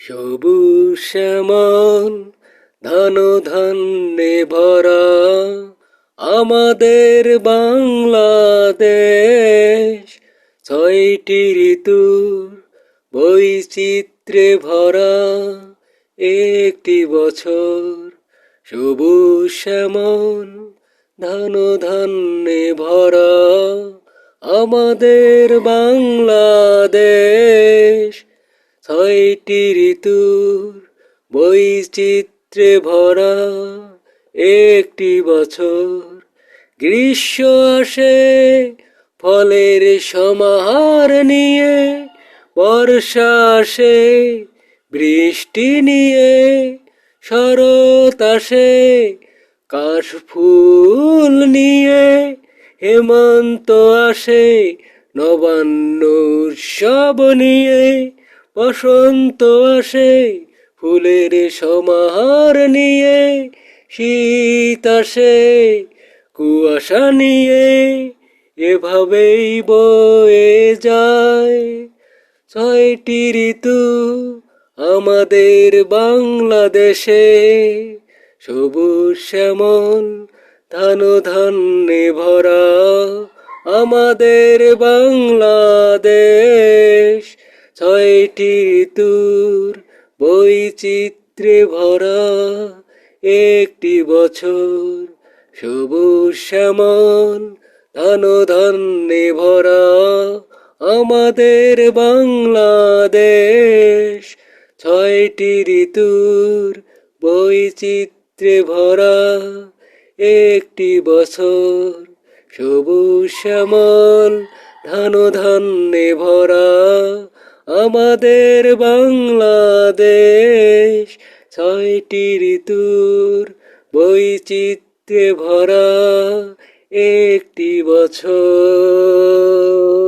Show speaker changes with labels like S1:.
S1: সবুজ শ্যামল ধান ধান্যে ভরা আমাদের বাংলাদেশ। ছয়টি ঋতুর বৈচিত্র্যে ভরা একটি বছর। সবুজ শ্যামল ধান ধান্যে ভরা আমাদের বাংলাদেশ। ছয়টি ঋতুর বৈচিত্র্যে ভরা একটি বছর। গ্রীষ্ম আসে ফলের সমাহার নিয়ে, বর্ষা আসে বৃষ্টি নিয়ে, শরৎ আসে কাশফুল নিয়ে, হেমন্ত আসে নবান্ন উৎসব নিয়ে, বসন্ত আসে ফুলের সমাহার নিয়ে, শীত আসে কুয়াশা নিয়ে। এভাবেই বয়ে যায় ছয়টি ঋতু আমাদের বাংলাদেশে। সবুজ শ্যামল ধান ধান্যে ভরা আমাদের বাংলাদেশ। ছয়টি ঋতুর বৈচিত্র্যে ভরা একটি বছর। সবুজ শ্যামল ধান ধান্যে ভরা আমাদের বাংলাদেশ। ছয়টি ঋতুর বৈচিত্র্যে ভরা একটি বছর। সবুজ শ্যামল ধান ধান্যে ভরা আমাদের বাংলাদেশ। ছয়টি ঋতুর বৈচিত্র্যে ভরা একটি বছর।